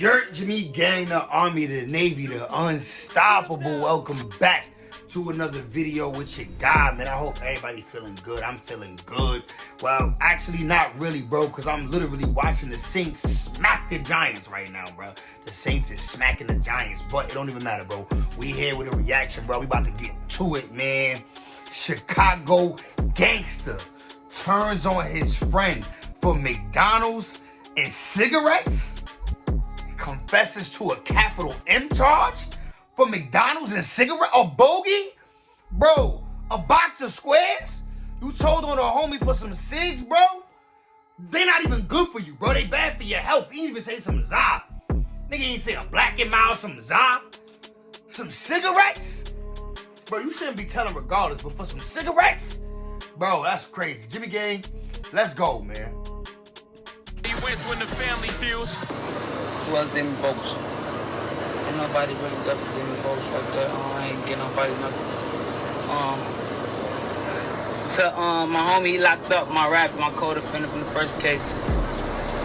Dirt Jimmy Gang, the Army, the Navy, the Unstoppable. Welcome back to another video with your guy, man. I hope everybody feeling good. I'm feeling good. Well, actually not really, bro, because I'm literally watching the Saints smack the Giants right now, bro. The Saints is smacking the Giants, but it don't even matter, bro. We here with a reaction, bro. We about to get to it, man. Chicago Gangsta turns on his friend for McDonald's and cigarettes. Confesses to a capital M charge for McDonald's and cigarette, a bogey? Bro, a box of squares? You told on a homie for some cigs, bro? They not even good for you, bro. They bad for your health. He didn't even say some za. Nigga ain't say a black and mild, some za. Some cigarettes? Bro, you shouldn't be telling regardless, but for some cigarettes? Bro, that's crazy. Jimmy Gang, let's go, man. He wins when the family feels. Who else did me bogus? Ain't nobody really got to do me bogus like that. I ain't get nobody nothing. My homie, he locked up my rapper, my co-defendant from the first case.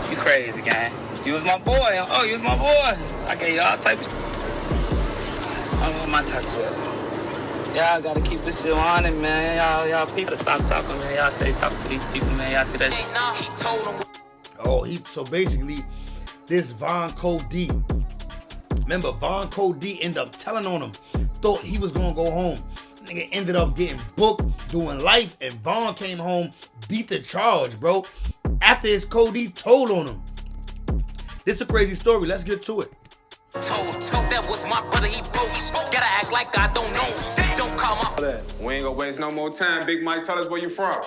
You crazy, gang. You was my boy. Oh, you was my boy. I gave you all type of shit. I want my tattoo. Y'all gotta keep this shit on it, man. Y'all people stop talking, man. Y'all stay talking to these people, man. Y'all do that. He told him. Oh, so basically, this Von Cody. Remember, Von Cody ended up telling on him. Thought he was gonna go home. Nigga ended up getting booked, doing life, and Von came home, beat the charge, bro. After his Cody told on him. This is a crazy story. Let's get to it. Told that was my brother, he bogus. Gotta act like I don't know. Don't call my. We ain't gonna waste no more time. Big Mike, tell us where you from.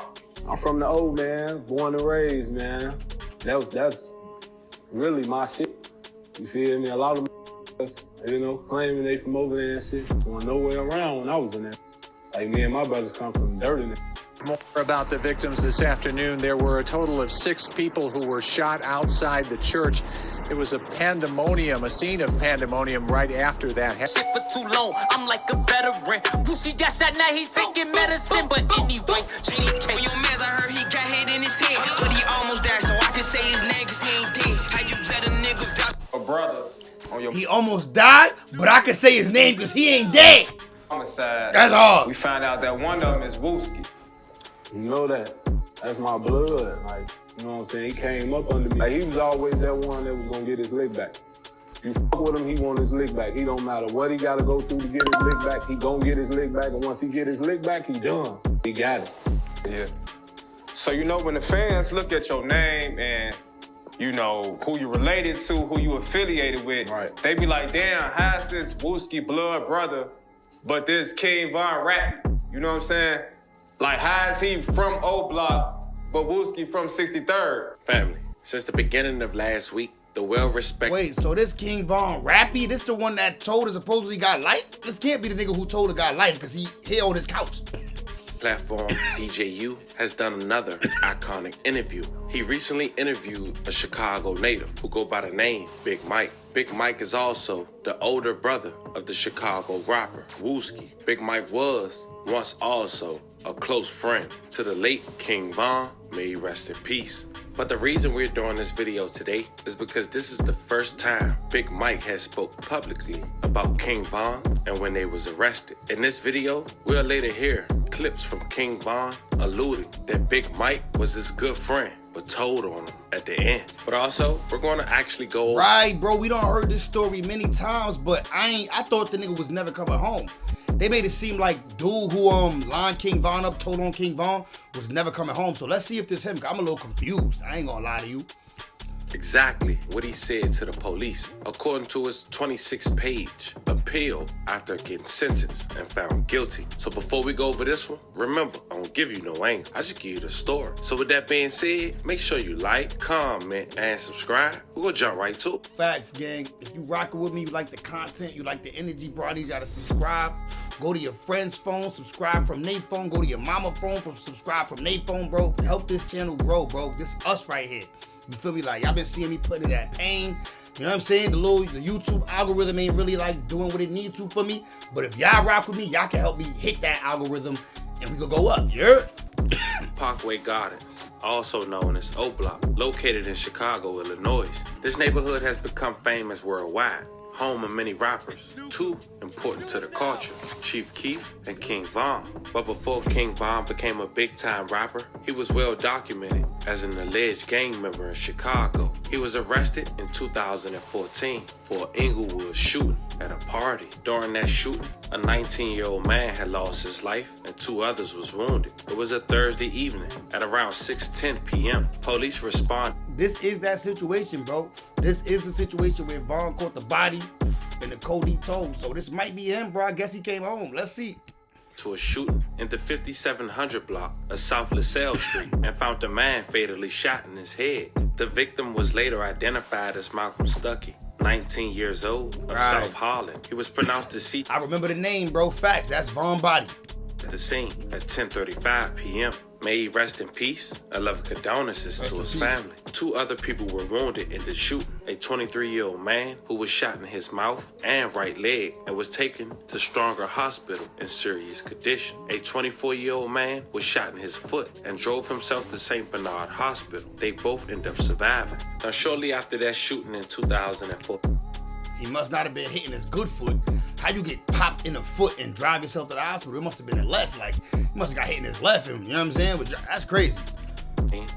I'm from the O, man. Born and raised, man. That's really my shit. You feel me? A lot of claiming they from over there and shit. Going nowhere around when I was in there. Like me and my brothers come from dirt in there. More about the victims this afternoon. There were a total of 6 people who were shot outside the church. It was a pandemonium, a scene of pandemonium right after that. Shit for too long, I'm like a veteran. Wooski got shot, now he taking medicine. But anyway, GDK. When your man's, I heard he got hit in his head. But he almost died, so I can say his name cause he ain't dead. How you let a nigga vouch? A brother on your He almost died, but I can say his name because he ain't dead. homicide. That's all. We found out that one of them is Wooski. You know that. That's my blood. Like, you know what I'm saying? He came up under me. Like, he was always that one that was gonna get his lick back. You fuck with him, he want his lick back. He don't matter what he gotta go through to get his lick back. He gonna get his lick back, and once he get his lick back, he done. He got it. Yeah. So you know when the fans look at your name and you know who you related to, who you affiliated with, right, they be like, damn, how's this Wooski blood brother, but this King Von rap? You know what I'm saying? Like, how is he from O Block, but Wooski from 63rd? Family, since the beginning of last week, the well-respected... Wait, so this King Von Rappy, this the one that told us supposedly got life? This can't be the nigga who told her got life because he here on his couch. platform, DJU, has done another iconic interview. He recently interviewed a Chicago native who go by the name Big Mike. Big Mike is also the older brother of the Chicago rapper, Wooski. Big Mike was once also a close friend to the late King Von, may he rest in peace. But the reason we're doing this video today is because this is the first time Big Mike has spoke publicly about King Von and when they was arrested. In this video, we'll later hear clips from King Von alluding that Big Mike was his good friend, but told on him at the end. But also, we're going to actually go... Right, bro, we done heard this story many times, but I thought the nigga was never coming home. They made it seem like dude who lined King Von up, told on King Von, was never coming home. So let's see if this him. I'm a little confused. I ain't gonna lie to you. Exactly what he said to the police, according to his 26-page appeal after getting sentenced and found guilty. So before we go over this one, remember, I don't give you no angle. I just give you the story. So with that being said, make sure you like, comment, and subscribe. We'll jump right to it. Facts, gang. If you rocking with me, you like the content, you like the energy, bro, I need y'all to subscribe. Go to your friend's phone, subscribe from their phone. Go to your mama phone, subscribe from their phone, bro. Help this channel grow, bro. This us right here. You feel me? Like, y'all been seeing me putting in that pain. You know what I'm saying? The YouTube algorithm ain't really like doing what it needs to for me. But if y'all rock with me, y'all can help me hit that algorithm and we could go up. Yeah? Parkway Gardens, also known as O Block, located in Chicago, Illinois. This neighborhood has become famous worldwide, home of many rappers, two important to the culture, Chief Keef and King Von. But before King Von became a big-time rapper, he was well documented as an alleged gang member in Chicago. He was arrested in 2014 for an Inglewood shooting at a party. During that shooting, a 19-year-old man had lost his life and 2 others was wounded. It was a Thursday evening at around 6:10 p.m. Police responded. This is that situation, bro. This is the situation where Von caught the body and the code he told. So this might be him, bro. I guess he came home. Let's see. To a shooting in the 5700 block of South LaSalle Street and found a man fatally shot in his head. The victim was later identified as Malcolm Stuckey, 19 years old, of South Harlem. He was pronounced deceased. I remember the name, bro. Facts. That's Von Body. At the scene at 10:35 p.m. May he rest in peace. I love condolences to his family. 2 other people were wounded in the shooting. A 23-year-old man who was shot in his mouth and right leg and was taken to Stronger Hospital in serious condition. A 24-year-old man was shot in his foot and drove himself to St. Bernard Hospital. They both ended up surviving. Now, shortly after that shooting in 2004, he must not have been hitting his good foot. How you get popped in the foot and drive yourself to the hospital? It must have been the left. Like, he must have got hit in his left. You know what I'm saying? But that's crazy.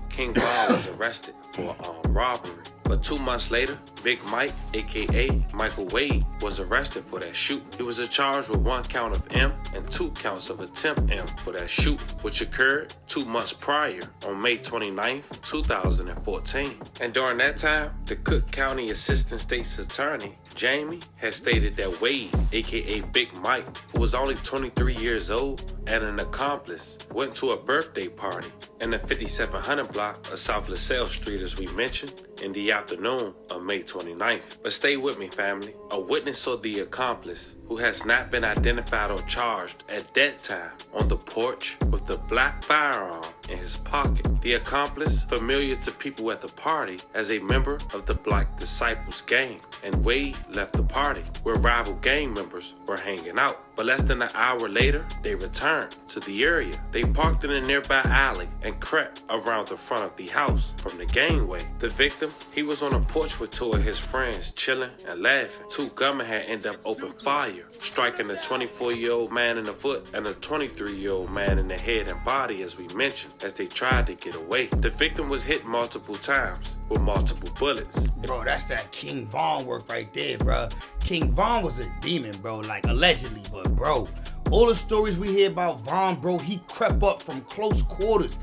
King Von was arrested for robbery. But 2 months later, Big Mike, a.k.a. Michael Wade, was arrested for that shoot. He was charged with 1 count of M and 2 counts of attempt M for that shoot, which occurred 2 months prior on May 29th, 2014. And during that time, the Cook County Assistant State's Attorney, Jamie, had stated that Wade, a.k.a. Big Mike, who was only 23 years old and an accomplice, went to a birthday party in the 5700 block of South LaSalle Street, as we mentioned, in the afternoon of May 29th. But stay with me, family. A witness saw the accomplice, who has not been identified or charged at that time, on the porch with the black firearm in his pocket. The accomplice, familiar to people at the party as a member of the Black Disciples gang, and Wade left the party where rival gang members were hanging out. But less than an hour later, they returned to the area. They parked in a nearby alley and crept around the front of the house from the gangway. The victim, he was on a porch with 2 of his friends chilling and laughing. 2 gunmen had ended up open fire, striking a 24-year-old man in the foot and a 23-year-old man in the head and body, as we mentioned, as they tried to get away. The victim was hit multiple times with multiple bullets. Bro, that's that King Von work right there, bro. King Von was a demon, bro, like allegedly, but bro, all the stories we hear about Von, bro, he crept up from close quarters.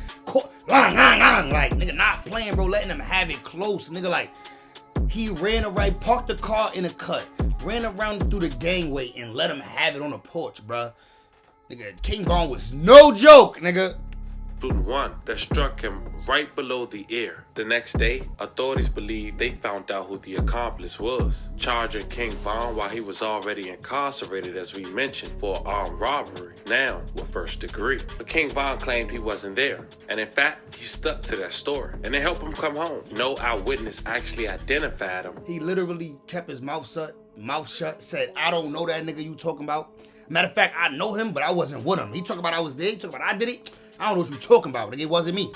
Like, nigga, not playing, bro, letting them have it close. Nigga, like, he ran around, parked the car in a cut, ran around through the gangway and let him have it on the porch, bro. Nigga, King Von was no joke, nigga. One that struck him right below the ear. The next day, authorities believe they found out who the accomplice was, charging King Von while he was already incarcerated, as we mentioned, for armed robbery, now with 1st degree. But King Von claimed he wasn't there, and in fact, he stuck to that story, and it helped him come home. No eyewitness actually identified him. He literally kept his mouth shut, said, I don't know that nigga you talking about. Matter of fact, I know him, but I wasn't with him. He talking about I was there, he talking about I did it. I don't know what you're talking about, nigga. It wasn't me.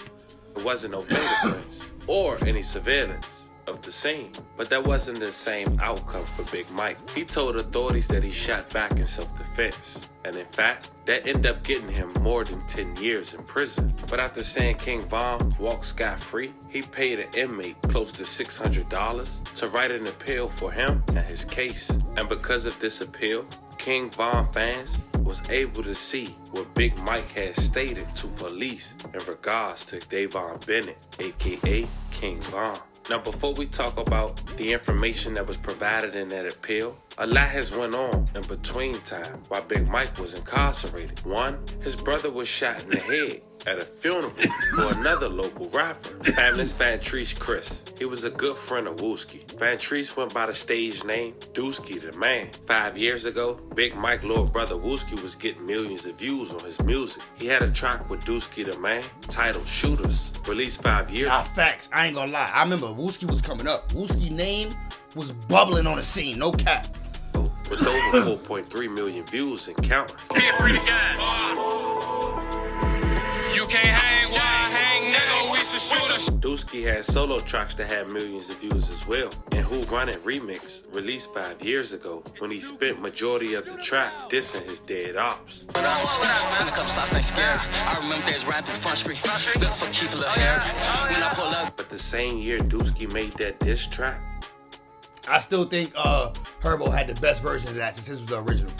There wasn't no fingerprints or any surveillance of the scene. But that wasn't the same outcome for Big Mike. He told authorities that he shot back in self-defense. And in fact, that ended up getting him more than 10 years in prison. But after saying King Von walked scot-free, he paid an inmate close to $600 to write an appeal for him and his case. And because of this appeal, King Von fans was able to see what Big Mike had stated to police in regards to Davon Bennett, aka King Von. Now, before we talk about the information that was provided in that appeal, a lot has went on in between time while Big Mike was incarcerated. 1, his brother was shot in the head at a funeral for another local rapper, Family's Vantrice Chris. He was a good friend of Wooski. Vantrice went by the stage name Dooski the Man. 5 years ago, Big Mike's little brother Wooski was getting millions of views on his music. He had a track with Dooski the Man titled Shooters, released 5 years. Nah, facts. I ain't gonna lie. I remember Wooski was coming up. Wooski name was bubbling on the scene, no cap. With over 4.3 million views and counting. You can't hang while I hang, nigga. We some Dooski had solo tracks that had millions of views as well. And Who Run It remix, released 5 years ago, when he spent majority of the track dissing his dead ops. I remember there's right to Front Street. Look for Keith little hair. When I pull up. But the same year Dooski made that diss track, I still think Herbo had the best version of that since his was the original.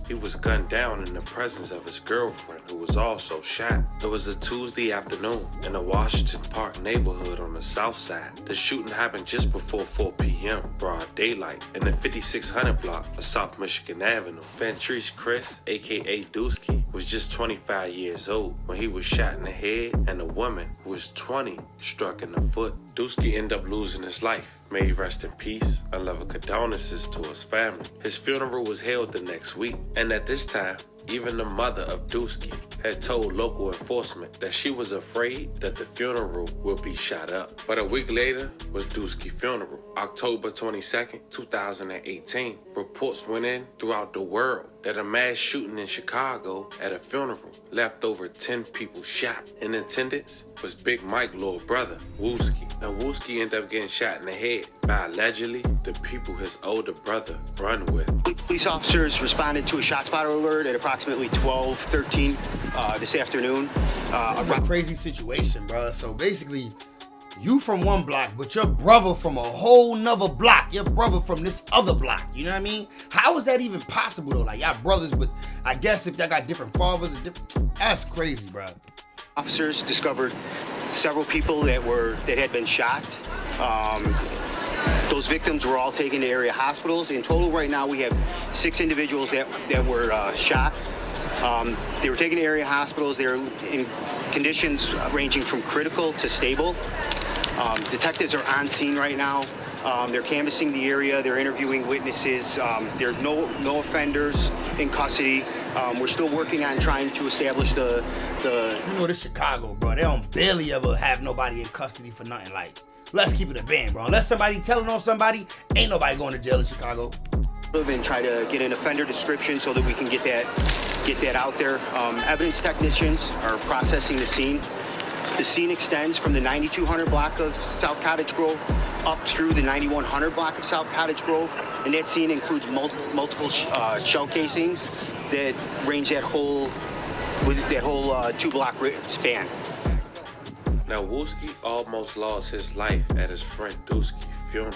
he was gunned down in the presence of his girlfriend, who was also shot. It was a Tuesday afternoon in the Washington Park neighborhood on the south side. The shooting happened just before 4 p.m., broad daylight, in the 5600 block of South Michigan Avenue. Ventrice Chris, aka Dooski, was just 25 years old when he was shot in the head, and a woman who was 20 struck in the foot. Dooski ended up losing his life. May he rest in peace. I love condolences to his family. His funeral was held the next week, and at this time, even the mother of Dooski had told local enforcement that she was afraid that the funeral would be shot up. But a week later was Dooski's funeral, October 22nd, 2018. Reports went in throughout the world that a mass shooting in Chicago at a funeral left over 10 people shot. In attendance was Big Mike's little brother, Wooski. Now Wooski ended up getting shot in the head by allegedly the people his older brother run with. Police officers responded to a shot spotter alert at approximately 12:13 this afternoon. It's a crazy situation, bro. So basically, you from one block, but your brother from a whole nother block. Your brother from this other block. You know what I mean? How is that even possible though? Like y'all brothers, but I guess if y'all got different fathers, that's crazy, bro. Officers discovered several people that had been shot. Those victims were all taken to area hospitals. In total, right now, we have 6 individuals that were shot. They were taken to area hospitals. They're in conditions ranging from critical to stable. Detectives are on scene right now. They're canvassing the area. They're interviewing witnesses. There are no offenders in custody. We're still working on trying to establish the. You know, this Chicago, bro. They don't barely ever have nobody in custody for nothing. Like, let's keep it a band, bro. Unless somebody telling on somebody, ain't nobody going to jail in Chicago. And try to get an offender description so that we can get that out there. Evidence technicians are processing the scene. The scene extends from the 9200 block of South Cottage Grove up through the 9100 block of South Cottage Grove, and that scene includes multiple shell casings that range that whole 2-block span. Now Wooski almost lost his life at his friend Dooski's funeral,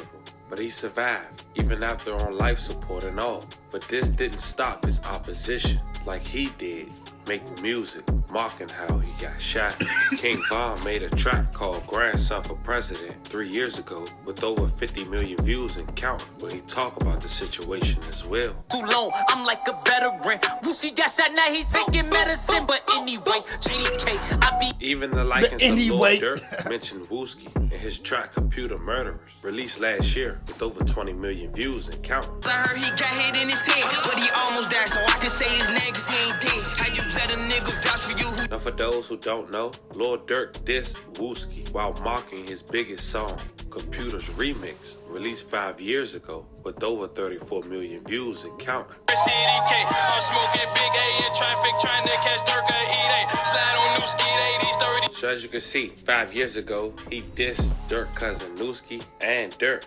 but he survived, even after on life support and all. But this didn't stop his opposition like he did, making music, mocking how he got shot. King Von made a track called Grandson for President 3 years ago with over 50 million views and counting, where he talked about the situation as well. Too long, I'm like a veteran. Wooski got shot, now he taking medicine. But anyway, GDK, I be. Even the likings of Lord Durk mentioned Wooski in his track Computer Murderers, released last year with over 20 million views and counting. I heard he got hit in his head, but he almost died, so I can say his name 'cause he ain't dead. How you let a nigga vouch for you? Now for those who don't know, Lord Durk dissed Wooski while mocking his biggest song, Computers Remix, released 5 years ago with over 34 million views and counting. CDK, I'm smoking big A in traffic, trying to catch Durk at E-Day. Slide on new ski, 80s, 30. So as you can see, 5 years ago, he dissed Durk cousin Newski and Durk.